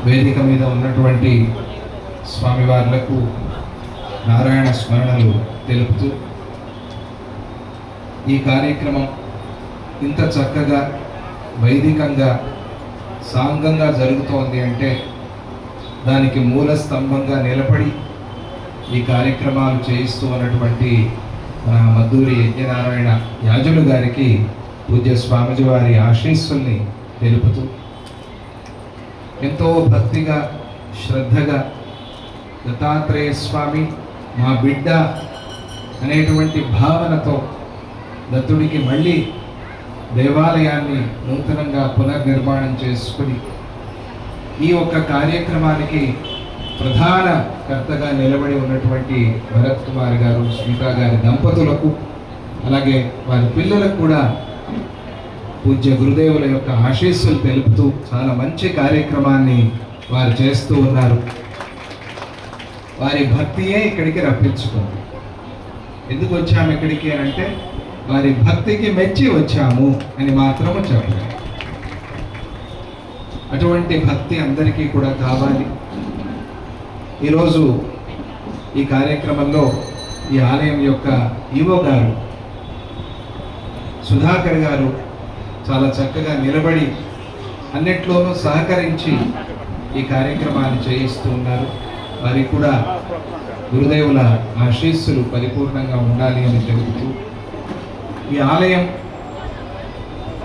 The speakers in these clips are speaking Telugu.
వేదిక మీద ఉన్నటువంటి స్వామివార్లకు నారాయణ స్మరణలు తెలుపుతూ ఈ కార్యక్రమం ఇంత చక్కగా వైదికంగా సాంగంగా జరుగుతోంది అంటే దానికి మూల స్తంభంగా నిలబడి ఈ కార్యక్రమాలు చేయిస్తూ ఉన్నటువంటి మన మద్దూరి యజ్ఞనారాయణ యాజులు గారికి పూజ్య స్వామిజీ వారి ఆశీస్సుల్ని తెలుపుతూ ఎంతో భక్తిగా శ్రద్ధగా దత్తాత్రేయ స్వామి మా బిడ్డ అనేటువంటి భావనతో దత్తుడికి మళ్ళీ దేవాలయాన్ని నూతనంగా పునర్నిర్మాణం చేసుకుని ఈ ఒక్క కార్యక్రమానికి ప్రధాన కర్తగా నిలబడి ఉన్నటువంటి భరత్ కుమార్ గారు స్మితా గారి దంపతులకు అలాగే వారి పిల్లలకు కూడా పూజ్య గురుదేవుల యొక్క ఆశీస్సులు తెలుపుతూ చాలా మంచి కార్యక్రమాన్ని వారు చేస్తూ ఉన్నారు. వారి భక్తియే ఇక్కడికి రప్పించుకుంది. ఎందుకు వచ్చాము ఇక్కడికి అంటే వారి భక్తికి మెచ్చి వచ్చాము అని మాత్రము చెప్పారు. అటువంటి భక్తి అందరికీ కూడా కావాలి. ఈరోజు ఈ కార్యక్రమంలో ఈ ఆలయం యొక్క ఈవో గారు సుధాకర్ గారు చాలా చక్కగా నిలబడి అన్నిట్లోనూ సహకరించి ఈ కార్యక్రమాన్ని చేయిస్తూ ఉన్నారు. వారికి కూడా గురుదేవుల ఆశీస్సులు పరిపూర్ణంగా ఉండాలి అని తెలుపుతూ ఈ ఆలయం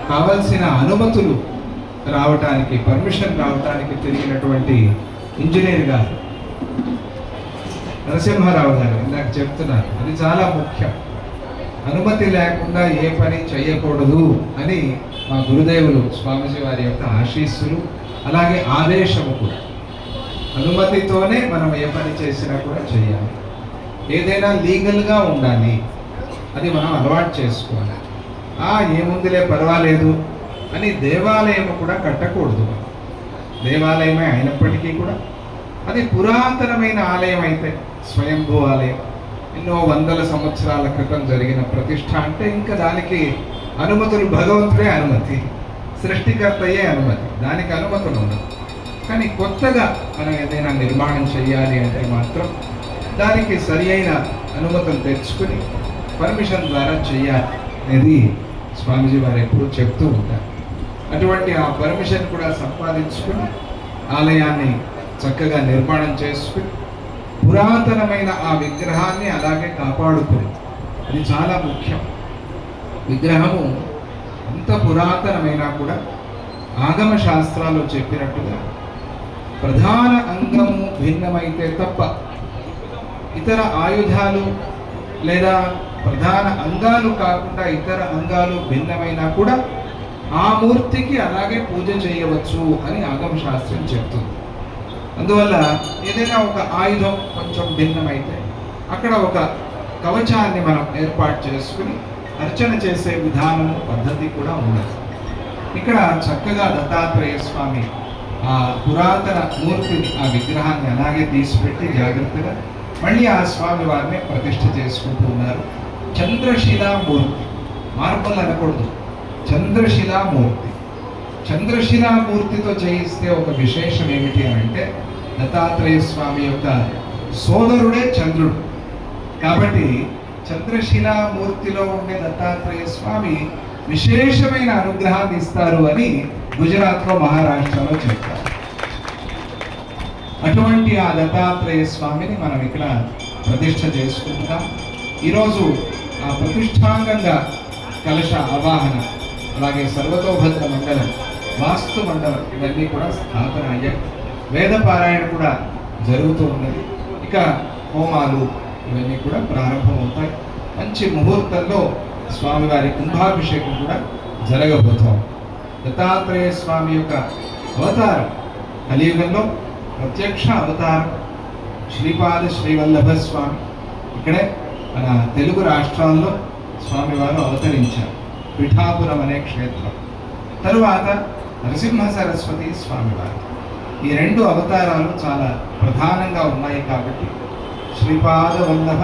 కావలసిన అనుమతులు రావటానికి పర్మిషన్ రావటానికి తిరిగినటువంటి ఇంజనీర్ గారు నరసింహారావు గారు ఇందాక చెప్తున్నారు, అది చాలా ముఖ్యం. అనుమతి లేకుండా ఏ పని చేయకూడదు అని మా గురుదేవులు స్వామీజీ వారి యొక్క ఆశీస్సులు అలాగే ఆదేశము కూడా. అనుమతితోనే మనం ఏ పని చేసినా కూడా చేయాలి. ఏదైనా లీగల్గా ఉండాలి, అది మనం అలవాటు చేసుకోవాలి. ఏముందిలే పర్వాలేదు అని దేవాలయం కూడా కట్టకూడదు. దేవాలయమే అయినప్పటికీ కూడా అది పురాతనమైన ఆలయం అయితే, స్వయంభూ ఆలయం, ఎన్నో వందల సంవత్సరాల క్రితం జరిగిన ప్రతిష్ఠ అంటే ఇంకా దానికి అనుమతులు భగవంతుడే అనుమతి, సృష్టికర్తయే అనుమతి, దానికి అనుమతులు ఉండవు. కానీ కొత్తగా మనం ఏదైనా నిర్మాణం చేయాలి అంటే మాత్రం దానికి సరి అయిన అనుమతులు తెచ్చుకుని పర్మిషన్ ద్వారా చేయాలి అనేది స్వామీజీ వారు ఎప్పుడు చెప్తూ ఉంటారు. అటువంటి ఆ పర్మిషన్ కూడా సంపాదించుకుని ఆలయాన్ని చక్కగా నిర్మాణం చేసుకుని పురాతనమైన ఆ విగ్రహాన్ని అలాగే కాపాడుకుని, అది చాలా ముఖ్యం. విగ్రహము ఎంత పురాతనమైనా కూడా ఆగమ శాస్త్రాలు చెప్పినట్టుగా ప్రధాన అంగము భిన్నమైతే తప్ప ఇతర ఆయుధాలు లేదా ప్రధాన అంగాలు కాకుండా ఇతర అంగాలు భిన్నమైనా కూడా ఆ మూర్తికి అలాగే పూజ చేయవచ్చు అని ఆగమ శాస్త్రం చెప్తుంది. అందువల్ల ఏదైనా ఒక ఆయుధం కొంచెం భిన్నమైతే అక్కడ ఒక కవచాన్ని మనం ఏర్పాటు చేసుకుని అర్చన చేసే విధానము పద్ధతి కూడా ఉన్నది. ఇక్కడ చక్కగా దత్తాత్రేయ స్వామి ఆ పురాతన మూర్తిని, ఆ విగ్రహాన్ని అలాగే తీసిపెట్టి జాగ్రత్తగా మళ్ళీ ఆ స్వామి వారిని ప్రతిష్ఠ చేసుకుంటూ ఉన్నారు. చంద్రశిలామూర్తి, మార్బల్ అనకూడదు, చంద్రశిలామూర్తి. చంద్రశిలామూర్తితో చేయిస్తే ఒక విశేషం ఏమిటి అని అంటే దత్తాత్రేయ స్వామి యొక్క సోదరుడే చంద్రుడు కాబట్టి చంద్రశిలామూర్తిలో ఉండే దత్తాత్రేయ స్వామి విశేషమైన అనుగ్రహాన్ని ఇస్తారు అని గుజరాత్లో మహారాష్ట్రలో చెప్తారు. అటువంటి ఆ దత్తాత్రేయ స్వామిని మనం ఇక్కడ ప్రతిష్ఠ చేసుకుంటాం. ఈరోజు ఆ ప్రతిష్టాంగంగా కలశ ఆవాహన, అలాగే సర్వతోభద్ర మండలం, వాస్తు మండలం ఇవన్నీ కూడా స్థాపన అయ్యాయి. వేద పారాయణ కూడా జరుగుతూ ఉన్నది. ఇక హోమాలు ఇవన్నీ కూడా ప్రారంభమవుతాయి. మంచి ముహూర్తంలో స్వామివారి కుంభాభిషేకం కూడా జరగబోతాం. దత్తాత్రేయ స్వామి యొక్క అవతారం కలియుగంలో ప్రత్యక్ష అవతారం శ్రీపాద శ్రీవల్లభ స్వామి. ఇక్కడే మన తెలుగు రాష్ట్రాల్లో స్వామివారు అవతరించారు, పిఠాపురం అనే క్షేత్రం. తరువాత నరసింహ సరస్వతి స్వామివారు. ఈ రెండు అవతారాలు చాలా ప్రధానంగా ఉన్నాయి కాబట్టి శ్రీపాద వల్లభ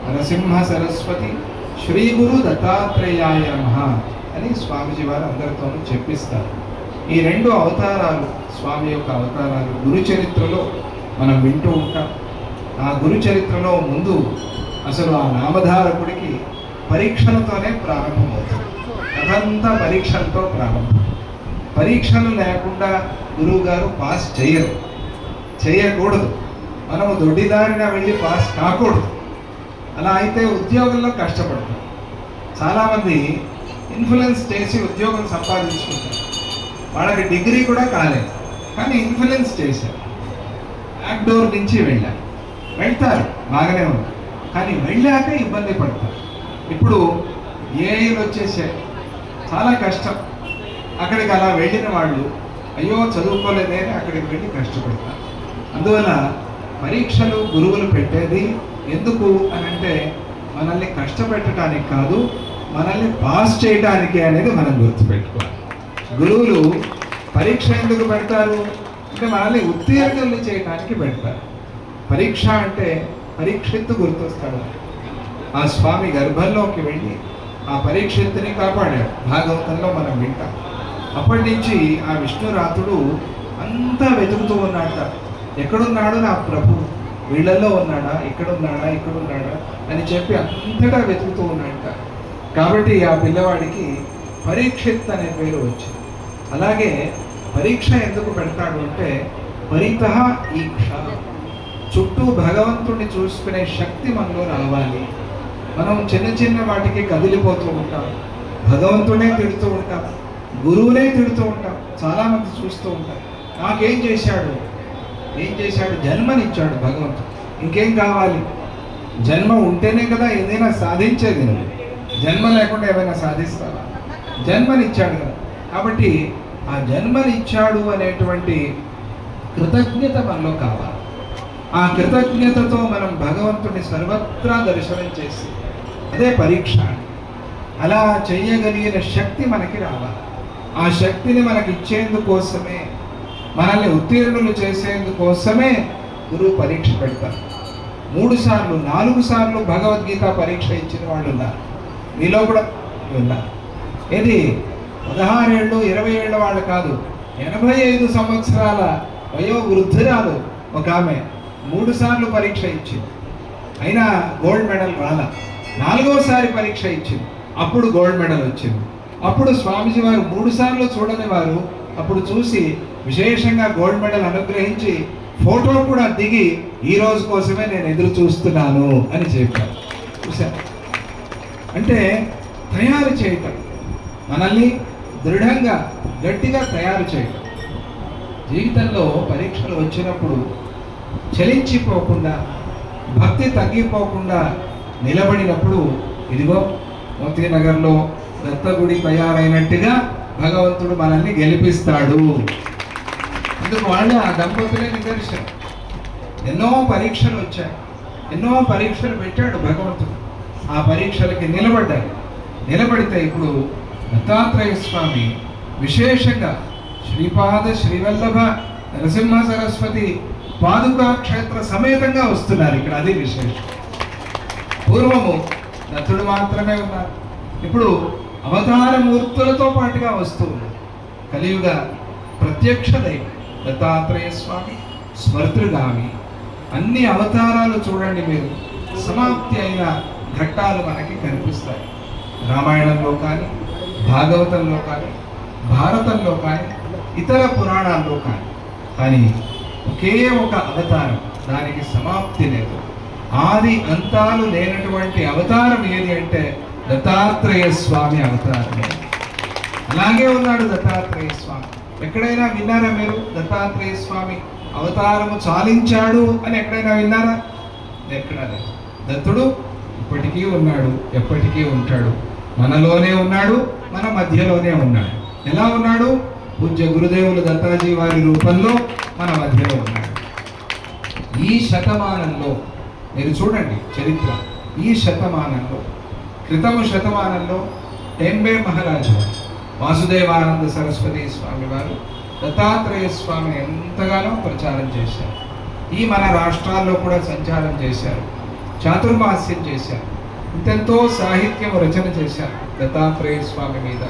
నరసింహ సరస్వతి శ్రీ గురు దత్తాత్రేయాయ నమః అని స్వామీజీ వారు అందరితోనూ చెప్పిస్తారు. ఈ రెండు అవతారాలు స్వామి యొక్క అవతారాలు గురు చరిత్రలో మనం వింటూ ఉంటాం. ఆ గురు చరిత్రలో ముందు అసలు ఆ నామధారకుడికి పరీక్షలతోనే ప్రారంభమవుతుంది. అదంతా పరీక్షలతో ప్రారంభం. పరీక్షలు లేకుండా గురువు గారు పాస్ చేయకూడదు. మనము దొడ్డిదారిన వెళ్ళి పాస్ కాకూడదు. అలా అయితే ఉద్యోగంలో కష్టపడతాం. చాలామంది ఇన్ఫ్లుయెన్స్ చేసి ఉద్యోగం సంపాదించుకుంటారు. వాళ్ళకి డిగ్రీ కూడా కాలేదు, కానీ ఇన్ఫ్లుయెన్స్ చేశారు. బ్యాక్ డోర్ నుంచి వెళ్తారు, బాగానే ఉంది, కానీ వెళ్ళాక ఇబ్బంది పడతారు. ఇప్పుడు ఏఐలు వచ్చేసాయి, చాలా కష్టం. అక్కడికి అలా వెళ్ళిన వాళ్ళు అయ్యో చదువుకోలేదే అని అక్కడికి వెళ్ళి కష్టపడతారు. అందువల్ల పరీక్షలు గురువులు పెట్టేది ఎందుకు అని అంటే మనల్ని కష్టపెట్టడానికి కాదు, మనల్ని పాస్ చేయడానికి అనేది మనం గుర్తుపెట్టుకోవాలి. గురువులు పరీక్ష ఎందుకు పెడతారు అంటే మనల్ని ఉత్తీర్ణుల్ని చేయడానికి పెడతారు. పరీక్ష అంటే పరీక్షిత్తు గుర్తొస్తాడు. ఆ స్వామి గర్భంలోకి వెళ్ళి ఆ పరీక్షిత్తుని కాపాడాడు. భాగవతంలో మనం వింటాం. అప్పటి నుంచి ఆ విష్ణురాతుడు అంతా వెతుకుతూ ఉన్నాడట. ఎక్కడున్నాడు నా ప్రభు, వీళ్ళల్లో ఉన్నాడా, ఇక్కడున్నాడా అని చెప్పి అంతటా వెతుకుతూ ఉన్నాడట. కాబట్టి ఆ పిల్లవాడికి పరీక్షిత్ అనే పేరు వచ్చింది. అలాగే పరీక్ష ఎందుకు పెడతాడు అంటే పరితః ఈక్ష, చుట్టూ భగవంతుడిని చూసుకునే శక్తి మనలో రావాలి. మనం చిన్న చిన్న వాటికి కదిలిపోతూ ఉంటాం, భగవంతుడే తిడుతూ ఉంటాం, గురువునే తిడుతూ ఉంటాం. చాలామంది చూస్తూ ఉంటాం, నాకేం చేశాడు, జన్మనిచ్చాడు భగవంతుడు, ఇంకేం కావాలి? జన్మ ఉంటేనే కదా ఏదైనా సాధించేది. నువ్వు జన్మ లేకుండా ఏమైనా సాధిస్తావా? జన్మనిచ్చాడు కదా. కాబట్టి ఆ జన్మనిచ్చాడు అనేటువంటి కృతజ్ఞత మనలో కావాలి. ఆ కృతజ్ఞతతో మనం భగవంతుని సర్వత్రా దర్శనం చేసి, అదే పరీక్ష. అలా చెయ్యగలిగిన శక్తి మనకి రావాలి. ఆ శక్తిని మనకి ఇచ్చేందుకోసమే, మనల్ని ఉత్తీర్ణులు చేసేందుకోసమే గురువు పరీక్ష పెడతారు. 3 సార్లు 4 సార్లు భగవద్గీత పరీక్ష ఇచ్చిన వాళ్ళు ఉన్నారు, మీలో కూడా ఉన్నారు. ఇది 16 ఏళ్ళు 20 ఏళ్ళ వాళ్ళు కాదు, 85 సంవత్సరాల వయో వృద్ధురాలు ఒక ఆమె 3 సార్లు పరీక్ష ఇచ్చింది, అయినా గోల్డ్ మెడల్ రాలా. 4వసారి పరీక్ష ఇచ్చింది, అప్పుడు గోల్డ్ మెడల్ వచ్చింది. అప్పుడు స్వామీజీ వారు 3 సార్లు చూడని వారు అప్పుడు చూసి విశేషంగా గోల్డ్ మెడల్ అనుగ్రహించి ఫోటో కూడా దిగి ఈ రోజు కోసమే నేను ఎదురు చూస్తున్నాను అని చెప్పారు. చూసారు అంటే తయారు చేయటం, మనల్ని దృఢంగా గట్టిగా తయారు చేయటం. జీవితంలో పరీక్షలు వచ్చినప్పుడు చలించిపోకుండా, భక్తి తగ్గిపోకుండా నిలబడినప్పుడు ఇదిగో మోతీనగర్లో దత్తగుడి తయారైనట్టుగా భగవంతుడు మనల్ని గెలిపిస్తాడు. అందుకు వాళ్ళే ఆ దంపతులే నిదర్శనం. ఎన్నో పరీక్షలు వచ్చాయి, ఎన్నో పరీక్షలు పెట్టాడు భగవంతుడు. ఆ పరీక్షలకి నిలబడితే ఇప్పుడు దత్తాత్రేయ స్వామి విశేషంగా శ్రీపాద శ్రీవల్లభ నరసింహ సరస్వతి పాదుకా క్షేత్ర సమేతంగా వస్తున్నారు ఇక్కడ. అది విశేషం. పూర్వము దత్తుడు మాత్రమే ఉన్నారు, ఇప్పుడు అవతార మూర్తులతో పాటుగా వస్తూ ఉన్నారు. కలియుగ ప్రత్యక్ష దైవం దత్తాత్రేయ స్వామి, స్మృతిగామి. అన్ని అవతారాలు చూడండి మీరు, సమాప్తి అయిన ఘట్టాలు మనకి కనిపిస్తాయి. రామాయణంలో కానీ, భాగవతంలో కానీ, భారతంలో కానీ, ఇతర పురాణాల్లో కానీ ఒకే ఒక అవతారం, దానికి సమాప్తి లేదు. ఆది అంతాలు లేనటువంటి అవతారం ఏది అంటే దత్తాత్రేయ స్వామి అవతారమే. అలాగే ఉన్నాడు దత్తాత్రేయ స్వామి. ఎక్కడైనా విన్నారా మీరు దత్తాత్రేయ స్వామి అవతారము చాలించాడు అని ఎక్కడైనా విన్నారా? ఎక్కడా లేదు. దత్తుడు ఇప్పటికీ ఉన్నాడు, ఎప్పటికీ ఉంటాడు. మనలోనే ఉన్నాడు, మన మధ్యలోనే ఉన్నాడు. ఎలా ఉన్నాడు? పూజ్య గురుదేవులు దత్తాజీ వారి రూపంలో మన మధ్యలో ఉన్నాడు. ఈ శతమానంలో మీరు చూడండి చరిత్ర, ఈ శతమానంలో, క్రితము శతమానంలో టెంబే మహారాజు వాసుదేవానంద సరస్వతి స్వామి వారు దత్తాత్రేయ స్వామిని ఎంతగానో ప్రచారం చేశారు. ఈ మన రాష్ట్రాల్లో కూడా సంచారం చేశారు, చాతుర్మాస్యం చేశారు, ఇంతెంతో సాహిత్యం రచన చేశారు దత్తాత్రేయ స్వామి మీద.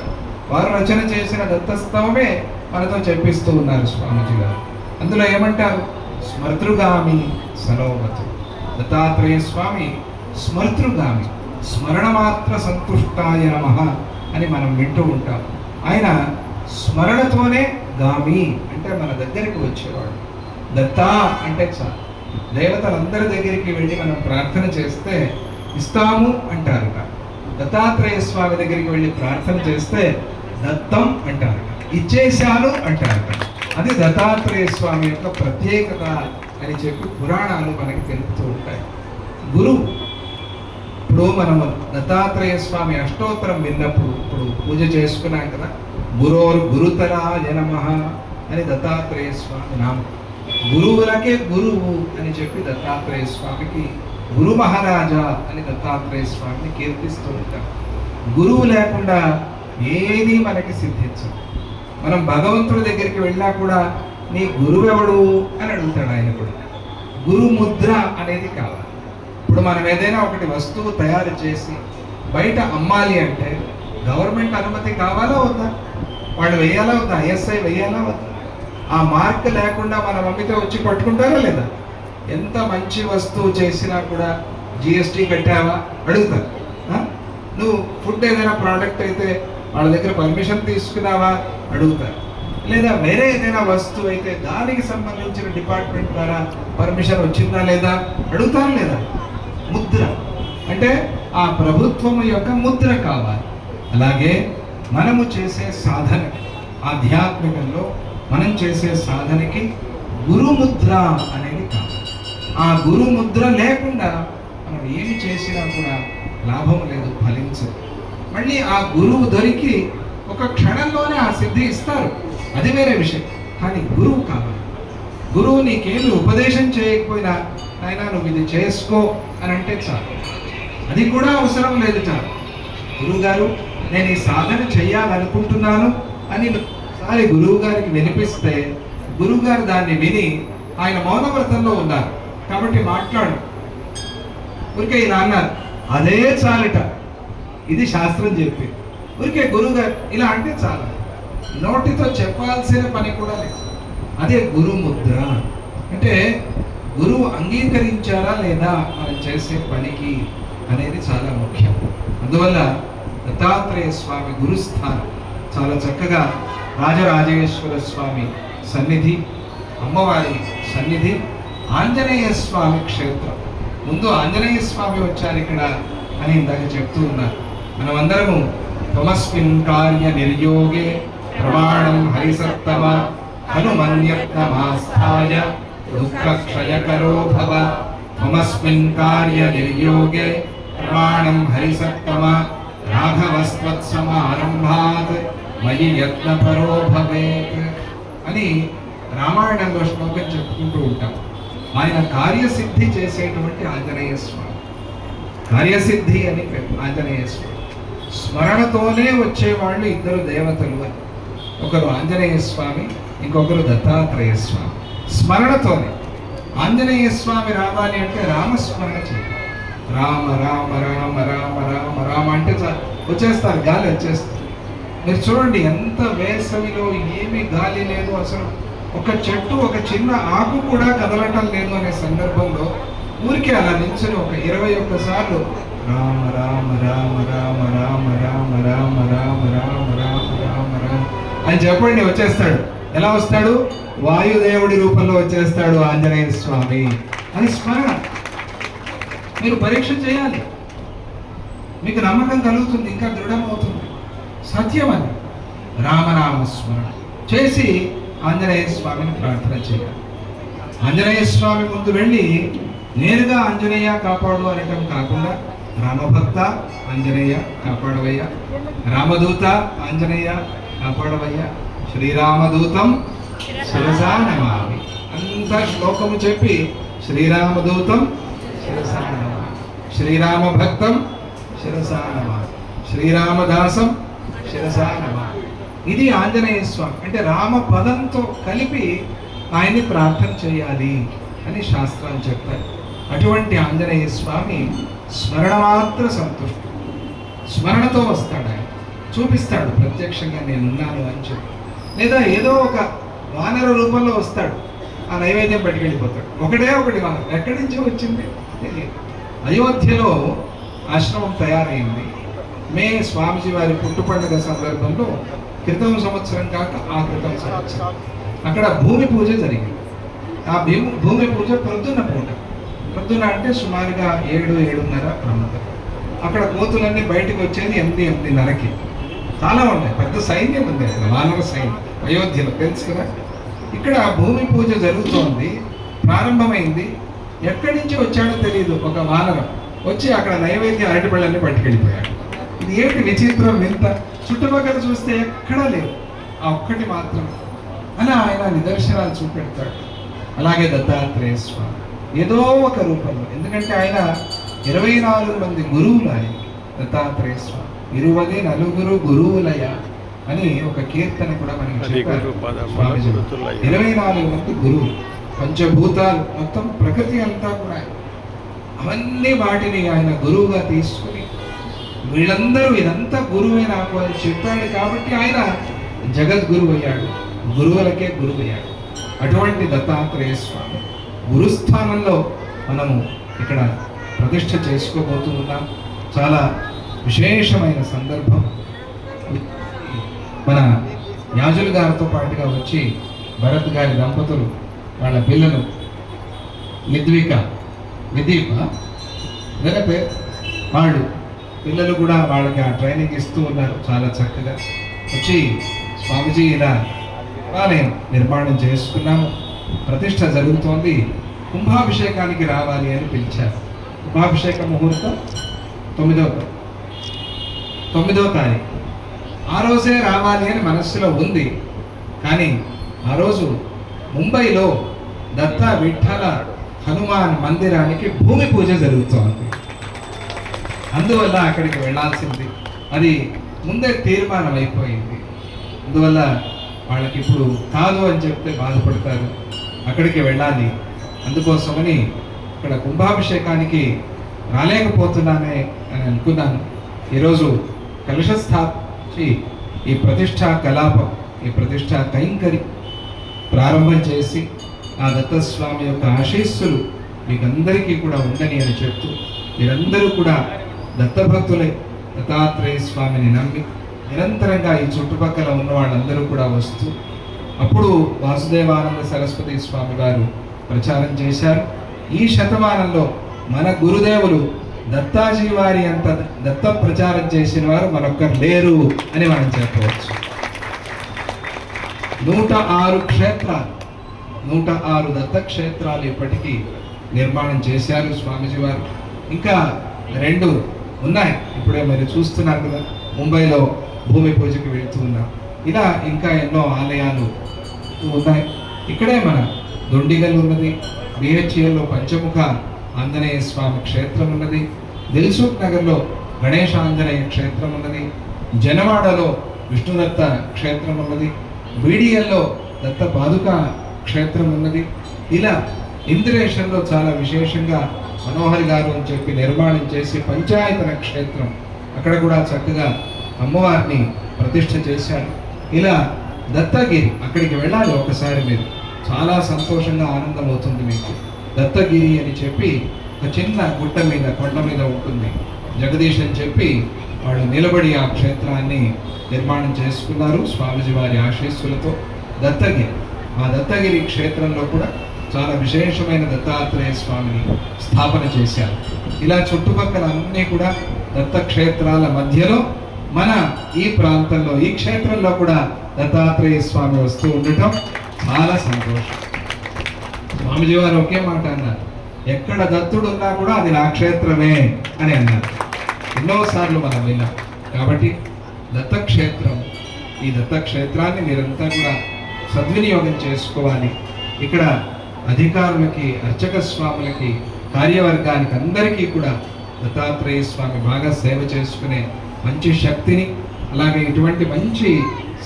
వారు రచన చేసిన దత్తస్తవమే మనతో చెప్పిస్తూ ఉన్నారు స్వామీజీ గారు. అందులో ఏమంటారు? స్మర్తృగామి సనోమతు. దత్తాత్రేయ స్వామి స్మర్తృగామి, స్మరణ మాత్ర సంతుష్టాయ నమః అని మనం వింటూ ఉంటాం. ఆయన స్మరణతోనే గామి అంటే మన దగ్గరికి వచ్చేవాడు. దత్తా అంటే చాలు. దేవతలందరి దగ్గరికి వెళ్ళి మనం ప్రార్థన చేస్తే ఇస్తాము అంటారట. దత్తాత్రేయ స్వామి దగ్గరికి వెళ్ళి ప్రార్థన చేస్తే దత్తం అంటారట, ఇచ్చేశాను అంటారట. అది దత్తాత్రేయ స్వామి యొక్క ప్రత్యేకత అని చెప్పి పురాణాలు మనకి తెలుపుతూ ఉంటాయి. గురువు, ఇప్పుడు మనము దత్తాత్రేయ స్వామి అష్టోత్తరం విన్నప్పుడు, ఇప్పుడు పూజ చేసుకున్నాం కదా, గురోర్ గురుతరాయ నమః అని దత్తాత్రేయ స్వామి నామం. గురువులకే గురువు అని చెప్పి దత్తాత్రేయ స్వామికి గురు మహారాజా అని దత్తాత్రేయ స్వామిని కీర్తిస్తూ ఉంటాం. గురువు లేకుండా ఏది మనకి సిద్ధించదు. మనం భగవంతుడి దగ్గరికి వెళ్ళినా కూడా నీ గురువు ఎవడు అని అడుగుతాడు ఆయన కూడా. గురు ముద్ర అనేది కావాలి. ఇప్పుడు మనం ఏదైనా ఒకటి వస్తువు తయారు చేసి బయట అమ్మాలి అంటే గవర్నమెంట్ అనుమతి కావాలా వద్దా? వాళ్ళు వేయాలా వద్దా? ఐఎస్ఐ వేయాలా వద్దా? ఆ మార్క్ లేకుండా మనం అమ్మితే వచ్చి పట్టుకుంటారా లేదా? ఎంత మంచి వస్తువు చేసినా కూడా జిఎస్టీ కట్టావా అడుగుతారు. నువ్వు ఫుడ్ ఏదైనా ప్రోడక్ట్ అయితే వాళ్ళ దగ్గర పర్మిషన్ తీసుకున్నావా అడుగుతారు. లేదా వేరే ఏదైనా వస్తువు అయితే దానికి సంబంధించిన డిపార్ట్మెంట్ ద్వారా పర్మిషన్ వచ్చిందా లేదా అడుగుతారు లేదా? ముద్ర అంటే ఆ ప్రభుత్వం యొక్క ముద్ర కావాలి. అలాగే మనము చేసే సాధన, ఆధ్యాత్మికంలో మనం చేసే సాధనకి గురుముద్ర అనేది కావాలి. ఆ గురుముద్ర లేకుండా మనం ఏమి చేసినా కూడా లాభం లేదు, ఫలించదు. మళ్ళీ ఆ గురువు దొరికి ఒక క్షణంలోనే ఆ సిద్ధి ఇస్తారు, అది వేరే విషయం. కానీ గురువు కావాలి. గురువు నీకేమి ఉపదేశం చేయకపోయినా ఆయన నువ్వు ఇది చేసుకో అని అంటే చాలు. అది కూడా అవసరం లేదు, చాలు. గురువు గారు నేను ఈ సాధన చెయ్యాలనుకుంటున్నాను అని ఒకసారి గురువు గారికి వినిపిస్తే గురువు గారు దాన్ని విని ఆయన మౌనవ్రతంలో ఉన్నారు కాబట్టి మాట్లాడు ఊరికే ఇలా అన్నారు, అదే చాలట. ఇది శాస్త్రం చెప్పి ఊరికే గురువు గారు ఇలా అంటే చాలు. నోటితో చెప్పాల్సిన పని కూడా లేదు. అదే గురుముద్ర అంటే గురువు అంగీకరించారా లేదా మనం చేసే పనికి అనేది చాలా ముఖ్యం. అందువల్ల దత్తాత్రేయ స్వామి గురుస్థానం చాలా చక్కగా రాజరాజేశ్వర స్వామి సన్నిధి, అమ్మవారి సన్నిధి, ఆంజనేయ స్వామి క్షేత్రం. ముందు ఆంజనేయ స్వామి వచ్చారు ఇక్కడ అని ఇందాక చెప్తూ ఉన్నారు. మనమందరము త్వమస్మిన్ కార్య నిర్యోగే ప్రమాణం హరిసత్తమ హనుమన్యత్నమాస్థాయ దుఃఖక్షయకరో భవ. త్వమస్మిన్ కార్య నిర్యోగే ప్రమాణం హరిసత్తమ రాఘవస్త్వత్సమారంభాత్ మయి యత్నపరో భవేత్ అని రామాయణంలో శ్లోకం చెప్పుకుంటూ ఉంటాం. ఆయన కార్యసిద్ధి చేసేటువంటి ఆంజనేయ స్వామి, కార్యసిద్ధి అని ఆంజనేయ స్వామి. స్మరణతోనే వచ్చేవాళ్ళు ఇద్దరు దేవతలు అని, ఒకరు ఆంజనేయ స్వామి, ఇంకొకరు దత్తాత్రేయ స్వామి. స్మరణతోనే ఆంజనేయ స్వామి రావాలి అంటే రామస్మరణ చేయాలి. రామ రామ రామ రామ రామ రామ అంటే వచ్చేస్తారు, గాలి వచ్చేస్తారు. మీరు చూడండి ఎంత వేసవిలో ఏమీ గాలి లేదు, అసలు ఒక చెట్టు ఒక చిన్న ఆకు కూడా కదలటం లేదు అనే సందర్భంలో ఊరికే అలా నిల్చుని ఒక 21 సార్లు రామ రామ రామ రామ రామ రామ రామ రామ రామ రామ రామ రామ అని చెప్పండి, వచ్చేస్తాడు. ఎలా వస్తాడు? వాయుదేవుడి రూపంలో వచ్చేస్తాడు ఆంజనేయ స్వామి అని స్మరణ. మీరు పరీక్ష చేయాలి, మీకు నమ్మకం కలుగుతుంది, ఇంకా దృఢమవుతుంది. సత్యం అని రామనామ స్మరణ చేసి ఆంజనేయ స్వామిని ప్రార్థన చేయాలి. ఆంజనేయ స్వామి ముందు వెళ్ళి నేరుగా ఆంజనేయ కాపాడు అనటం కాకుండా రామభక్త ఆంజనేయ కాపాడవయ్యా, రామదూత ఆంజనేయ కాపాడవయ్యా, శ్రీరామదూతం శిరసా నమామి అంత శ్లోకము చెప్పి శ్రీరామదూతం శిరసా నమామి, శ్రీరామ భక్తం శిరసా నమామి, శ్రీరామదాసం శిరసా నమామి. ఇది ఆంజనేయ స్వామి అంటే రామ పదంతో కలిపి ఆయన్ని ప్రార్థన చేయాలి అని శాస్త్రాలు చెప్తారు. అటువంటి ఆంజనేయ స్వామి స్మరణ మాత్ర సంతుష్టి, స్మరణతో వస్తాడు. ఆయన చూపిస్తాడు ప్రత్యక్షంగా నేనున్నాను అని చెప్పి. లేదా ఏదో ఒక వానర రూపంలో వస్తాడు, ఆ నైవేద్యం పట్టుకెళ్ళిపోతాడు. ఒకటి వానరం ఎక్కడి నుంచో వచ్చింది తెలియదు. అయోధ్యలో ఆశ్రమం తయారైంది. మే స్వామిజీ వారి పుట్టు పండుగ సందర్భంలో క్రితం సంవత్సరం కాక ఆ క్రితం సంవత్సరం అక్కడ భూమి పూజ జరిగింది. ఆ భూమి పూజ ప్రొద్దున పూట, ప్రొద్దున అంటే సుమారుగా 7-7:30 ప్రాంతం. అక్కడ కోతులన్నీ బయటకు వచ్చేది 8-8:30కి. చాలా ఉన్నాయి, పెద్ద సైన్యం ఉంది అక్కడ, వానర సైన్యం అయోధ్యలో, తెలుసు కదా. ఇక్కడ భూమి పూజ జరుగుతోంది, ప్రారంభమైంది. ఎక్కడి నుంచి వచ్చాడో తెలియదు, ఒక వానరం వచ్చి అక్కడ నైవేద్య అరటిపళ్ళన్నీ పట్టుకెళ్ళిపోయాడు. ఇది ఏమిటి విచిత్రం, వింత. చుట్టుపక్కల చూస్తే ఎక్కడా లేవు, ఆ ఒక్కటి మాత్రం. అలా ఆయన నిదర్శనాలు చూపెడతాడు. అలాగే దత్తాత్రేయ స్వామి ఏదో ఒక రూపంలో, ఎందుకంటే ఆయన 24 మంది గురువులు. ఆయన దత్తాత్రేయ స్వామి 24 గురువులయ అని ఒక కీర్తన కూడా మనకి చెప్పారు స్వామిజీ. 24 మంది గురువులు, పంచభూతాలు, మొత్తం ప్రకృతి అంతా కూడా అవన్నీ వాటిని ఆయన గురువుగా తీసుకుని, వీళ్ళందరూ ఇదంతా గురువే నాకు అని చెప్పాడు కాబట్టి ఆయన జగద్గురువు అయ్యాడు, గురువులకే గురువు అయ్యాడు. అటువంటి దత్తాత్రేయ స్వామి గురుస్థానంలో మనము ఇక్కడ ప్రతిష్ఠ చేసుకోబోతూ ఉన్నాం. చాలా విశేషమైన సందర్భం. మన యాజులు గారితో పాటుగా వచ్చి భరత్ గారి దంపతులు, వాళ్ళ పిల్లలు విదీప వాళ్ళు పిల్లలు కూడా వాళ్ళకి ఆ ట్రైనింగ్ ఇస్తూ ఉన్నారు. చాలా చక్కగా వచ్చి స్వామిజీ ఇలా ఆలయం నిర్మాణం చేసుకున్నాము, ప్రతిష్ట జరుగుతోంది, కుంభాభిషేకానికి రావాలి అని పిలిచారు. కుంభాభిషేక ముహూర్తం 9వ తారీఖు. ఆ రోజే రావాలి అని మనస్సులో ఉంది. కానీ ఆ రోజు ముంబైలో దత్త విఠల హనుమాన్ మందిరానికి భూమి పూజ జరుగుతోంది. అందువల్ల అక్కడికి వెళ్ళాల్సింది, అది ముందే తీర్మానం అయిపోయింది. అందువల్ల వాళ్ళకి ఇప్పుడు కాదు అని చెప్తే బాధపడతారు, అక్కడికి వెళ్ళాలి. అందుకోసమని ఇక్కడ కుంభాభిషేకానికి రాలేకపోతున్నానే అని అనుకున్నాను. ఈరోజు కలశస్థాపించి ఈ ప్రతిష్టా కలాపం, ఈ ప్రతిష్టా కైంకరి ప్రారంభం చేసి ఆ దత్తస్వామి యొక్క ఆశీస్సులు మీకందరికీ కూడా ఉండని అని చెప్తూ, మీరందరూ కూడా దత్తభక్తులై దత్తాత్రేయ స్వామిని నమ్మి నిరంతరంగా ఈ చుట్టుపక్కల ఉన్న వాళ్ళందరూ కూడా వస్తూ, అప్పుడు వాసుదేవానంద సరస్వతి స్వామి గారు ప్రచారం చేశారు. ఈ శతమానంలో మన గురుదేవులు దత్తాజీ వారి అంత దత్త ప్రచారం చేసిన వారు మరొక్కరు లేరు అని మనం చెప్పవచ్చు. 106 క్షేత్రాలు, 106 దత్త క్షేత్రాలు ఇప్పటికీ నిర్మాణం చేశారు స్వామిజీ వారు. ఇంకా 2 ఉన్నాయి, ఇప్పుడే మరి చూస్తున్నారు కదా, ముంబైలో భూమి పూజకి వెళ్తూ ఉన్నాం. ఇలా ఇంకా ఎన్నో ఆలయాలు ఉన్నాయి. ఇక్కడే మన దొండిగల్ ఉన్నది, బిహెచ్ఎల్లో పంచముఖ ఆంజనేయ స్వామి క్షేత్రం ఉన్నది, దిల్సుఖ్ నగర్లో గణేశ ఆంజనేయ క్షేత్రం ఉన్నది, జనవాడలో విష్ణుదత్త క్షేత్రం ఉన్నది, బీడిఎల్లో దత్త పాదుక క్షేత్రం ఉన్నది. ఇలా ఇందిరేషన్లో చాలా విశేషంగా మనోహర్ గారు అని చెప్పి నిర్మాణం చేసి పంచాయతన క్షేత్రం, అక్కడ కూడా చక్కగా అమ్మవారిని ప్రతిష్ఠ చేశారు. ఇలా దత్తగిరి, అక్కడికి వెళ్ళాలి ఒకసారి మీరు, చాలా సంతోషంగా ఆనందం అవుతుంది మీకు. దత్తగిరి అని చెప్పి ఒక చిన్న గుట్ట మీద, కొండ మీద ఉంటుంది. జగదీష్ అని చెప్పి వాళ్ళు నిలబడి ఆ క్షేత్రాన్ని నిర్మాణం చేసుకున్నారు స్వామిజీ వారి ఆశీస్సులతో. దత్తగిరి, ఆ దత్తగిరి క్షేత్రంలో కూడా చాలా విశేషమైన దత్తాత్రేయ స్వామిని స్థాపన చేశారు. ఇలా చుట్టుపక్కల అన్నీ కూడా దత్తక్షేత్రాల మధ్యలో మన ఈ ప్రాంతంలో, ఈ క్షేత్రంలో కూడా దత్తాత్రేయ స్వామి వస్తూ ఉండటం చాలా సంతోషం. స్వామిజీ వారు ఒకే మాట అన్నారు, ఎక్కడ దత్తుడు ఉన్నా కూడా అది నా క్షేత్రమే అని అన్నారు. ఎన్నోసార్లు మనం విన్నాం. కాబట్టి దత్తక్షేత్రం, ఈ దత్తక్షేత్రాన్ని మీరంతా కూడా సద్వినియోగం చేసుకోవాలి. ఇక్కడ అధికారులకి, అర్చక స్వాములకి, కార్యవర్గానికి అందరికీ కూడా దత్తాత్రేయ స్వామి బాగా సేవ చేసుకునే మంచి శక్తిని, అలాగే ఇటువంటి మంచి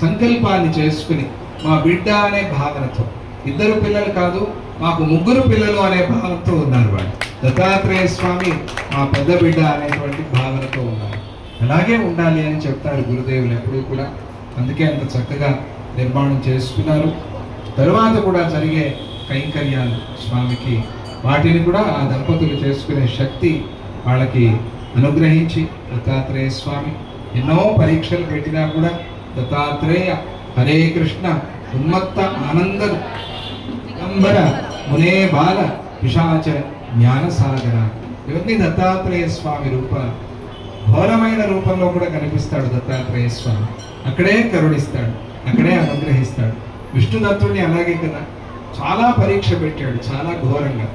సంకల్పాన్ని చేసుకుని మా బిడ్డ అనే భావనతో, 2 పిల్లలు కాదు మాకు 3 పిల్లలు అనే భావనతో ఉన్నారు వాళ్ళు. దత్తాత్రేయ స్వామి మా పెద్ద బిడ్డ అనేటువంటి భావనతో ఉన్నారు. అలాగే ఉండాలి అని చెప్తారు గురుదేవులు ఎప్పుడూ కూడా. అందుకే అంత చక్కగా నిర్మాణం చేసుకున్నారు. తరువాత కూడా జరిగే కైంకర్యాలు స్వామికి వాటిని కూడా ఆ దంపతులు చేసుకునే శక్తి వాళ్ళకి అనుగ్రహించి దత్తాత్రేయ స్వామి ఎన్నో పరీక్షలు పెట్టినా కూడా దత్తాత్రేయ హరే కృష్ణ ఉన్మత్త ఆనంద దిగంబర మునే బాల పిశాచ జ్ఞానసాగర, ఇవన్నీ దత్తాత్రేయ స్వామి రూపాలు. ఘోరమైన రూపంలో కూడా కనిపిస్తాడు దత్తాత్రేయ స్వామి. అక్కడే కరుణిస్తాడు, అక్కడే అనుగ్రహిస్తాడు. విష్ణుదత్తుడిని అలాగే కదా చాలా పరీక్ష పెట్టాడు, చాలా ఘోరంగా.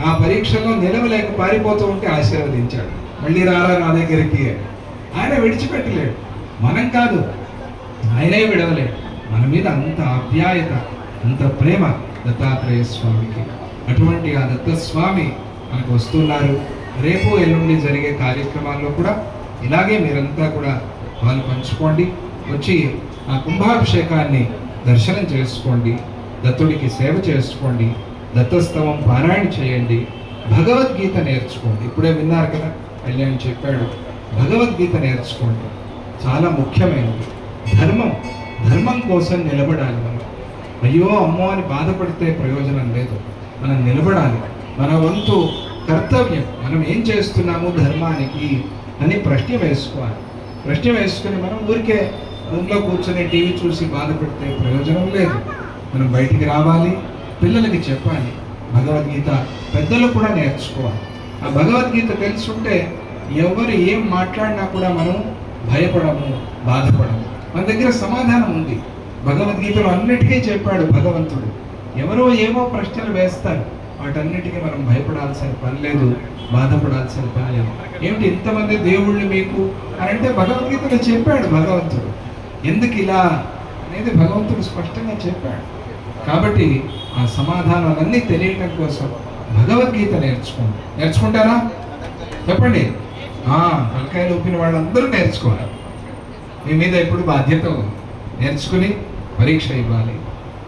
ఆ పరీక్షలో నిలవలేక పారిపోతూ ఉంటే ఆశీర్వదించాడు, మళ్ళీ రారా నా దగ్గరికి. ఆయన విడిచిపెట్టలేడు, మనం కాదు, ఆయనే విడవలేడు. మన మీద అంత ఆప్యాయత, అంత ప్రేమ దత్తాత్రేయ స్వామికి. అటువంటి ఆ దత్తస్వామి మనకు వస్తున్నారు. రేపు ఎల్లుండి జరిగే కార్యక్రమాల్లో కూడా ఇలాగే మీరంతా కూడా పాలు పంచుకోండి. వచ్చి ఆ కుంభాభిషేకాన్ని దర్శనం చేసుకోండి, దత్తుడికి సేవ చేసుకోండి, దత్తస్తవం పారాయణ చేయండి, భగవద్గీత నేర్చుకోండి. ఇప్పుడే విన్నారు కదా, కళ్యాణ్ చెప్పాడు, భగవద్గీత నేర్చుకోండి. చాలా ముఖ్యమైనది. ధర్మం కోసం నిలబడాలి మనం. అయ్యో అమ్మో అని బాధపడితే ప్రయోజనం లేదు. మనం నిలబడాలి. మన వంతు కర్తవ్యం, మనం ఏం చేస్తున్నాము ధర్మానికి అని ప్రశ్న వేసుకోవాలి. ప్రశ్న వేసుకుని మనం ఊరికే రూమ్లో కూర్చొని టీవీ చూసి బాధపడితే ప్రయోజనం లేదు. మనం బయటికి రావాలి, పిల్లలకి చెప్పాలి. భగవద్గీత పెద్దలు కూడా నేర్చుకోవాలి. ఆ భగవద్గీత తెలుసుంటే ఎవరు ఏం మాట్లాడినా కూడా మనం భయపడము, బాధపడము. మన దగ్గర సమాధానం ఉంది. భగవద్గీతలో అన్నిటికీ చెప్పాడు భగవంతుడు. ఎవరో ఏవో ప్రశ్నలు వేస్తారు, వాటన్నిటికీ మనం భయపడాల్సిన పని లేదు, బాధపడాల్సిన పని లేదు. ఏమిటి ఇంతమంది దేవుళ్ళు మీకు అని అంటే భగవద్గీతలో చెప్పాడు భగవంతుడు. ఎందుకు ఇలా అనేది భగవంతుడు స్పష్టంగా చెప్పాడు. కాబట్టి ఆ సమాధానాలన్నీ తెలియటం కోసం భగవద్గీత నేర్చుకోండి. నేర్చుకుంటారా చెప్పండి. తలకాయలు ఊపిన వాళ్ళందరూ నేర్చుకోవాలి. మీ మీద ఎప్పుడు బాధ్యత ఉంది. నేర్చుకుని పరీక్ష ఇవ్వాలి.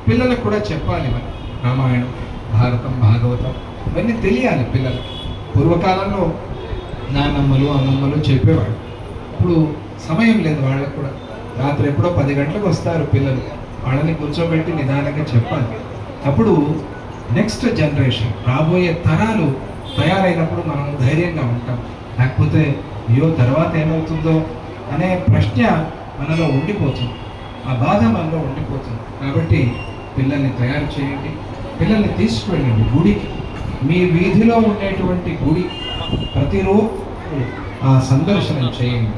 పిల్లలకు కూడా చెప్పాలి. మరి రామాయణం, భారతం, భాగవతం ఇవన్నీ తెలియాలి పిల్లలకి. పూర్వకాలంలో నాన్నమ్మలు అమ్మమ్మలు చెప్పేవాడు. ఇప్పుడు సమయం లేదు వాళ్ళకు కూడా. రాత్రి ఎప్పుడో 10 గంటలకు వస్తారు పిల్లలు. వాళ్ళని కూర్చోబెట్టి నిదానంగా చెప్పాలి. అప్పుడు నెక్స్ట్ జనరేషన్, రాబోయే తరాలు తయారైనప్పుడు మనం ధైర్యంగా ఉంటాం. లేకపోతే అయ్యో తర్వాత ఏమవుతుందో అనే ప్రశ్న మనలో ఉండిపోతుంది, ఆ బాధ మనలో ఉండిపోతుంది. కాబట్టి పిల్లల్ని తయారు చేయండి, పిల్లల్ని తీసుకువెళ్ళండి గుడికి. మీ వీధిలో ఉండేటువంటి గుడి ప్రతిరోజు ఆ సందర్శనం చేయండి.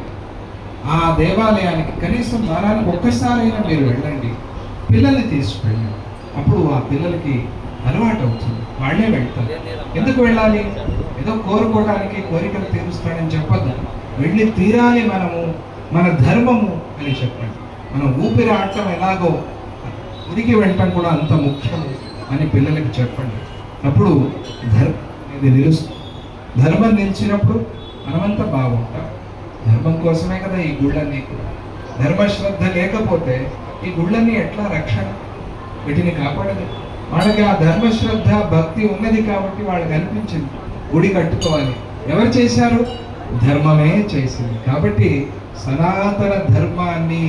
ఆ దేవాలయానికి కనీసం వారానికి ఒక్కసారైనా మీరు వెళ్ళండి, పిల్లల్ని తీసుకువెళ్ళండి. అప్పుడు ఆ పిల్లలకి అలవాటు అవుతుంది, వాళ్ళే వెళ్తారు. ఎందుకు వెళ్ళాలి? ఏదో కోరుకోవడానికి, కోరికలు తీరుస్తాడని చెప్పద్దు. వెళ్ళి తీరాలి మనము, మన ధర్మము అని చెప్పండి. మనం ఊపిరి ఆడటం ఎలాగో గుడికి వెళ్ళటం కూడా అంత ముఖ్యము అని పిల్లలకి చెప్పండి. అప్పుడు ధర్మం అనేది నిలుస్తుంది. ధర్మం నిలిచినప్పుడు మనమంతా బాగుంటాం. ధర్మం కోసమే కదా ఈ గుళ్ళన్నీ కూడా. ధర్మశ్రద్ధ లేకపోతే ఈ గుళ్ళన్నీ ఎట్లా రక్షణ? వీటిని కాపాడదు. వాళ్ళకి ఆ ధర్మశ్రద్ధ భక్తి ఉన్నది కాబట్టి వాళ్ళకి అనిపించింది గుడి కట్టుకోవాలి. ఎవరు చేశారు? ధర్మమే చేసింది. కాబట్టి సనాతన ధర్మాన్ని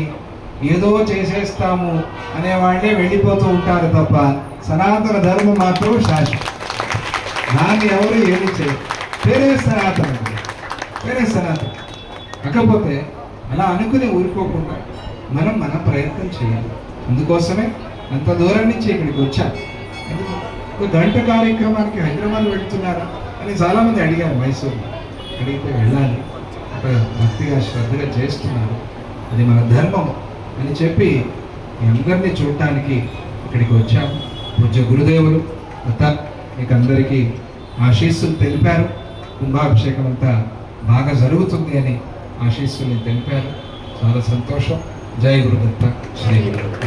ఏదో చేసేస్తాము అనేవాళ్ళే వెళ్ళిపోతూ ఉంటారు తప్ప సనాతన ధర్మం మాత్రం శాశ్వతం. దాన్ని ఎవరు ఏమి చేయరు. పేరే సనాతన, పేరే సనాతన. కాకపోతే అలా అనుకుని ఊరుకోకుండా మనం మన ప్రయత్నం చేయాలి. అందుకోసమే అంత దూరం నుంచి ఇక్కడికి వచ్చాను. ఒక గంట కార్యక్రమానికి హైదరాబాద్ వెళ్తున్నారా అని చాలామంది అడిగారు మైసూరులో. అడిగితే వెళ్ళాలి, ఒక భక్తిగా శ్రద్ధగా చేస్తున్నారు, అది మన ధర్మం అని చెప్పి మీ అందరినీ చూడటానికి ఇక్కడికి వచ్చాము. పూజ్య గురుదేవులు మీకు అందరికీ ఆశీస్సులు తెలిపారు. కుంభాభిషేకం అంతా బాగా జరుగుతుంది అని ఆశీస్సుల్ని తెలిపారు. చాలా సంతోషం. జై గురుదత్త, శ్రీ గురుదత్త.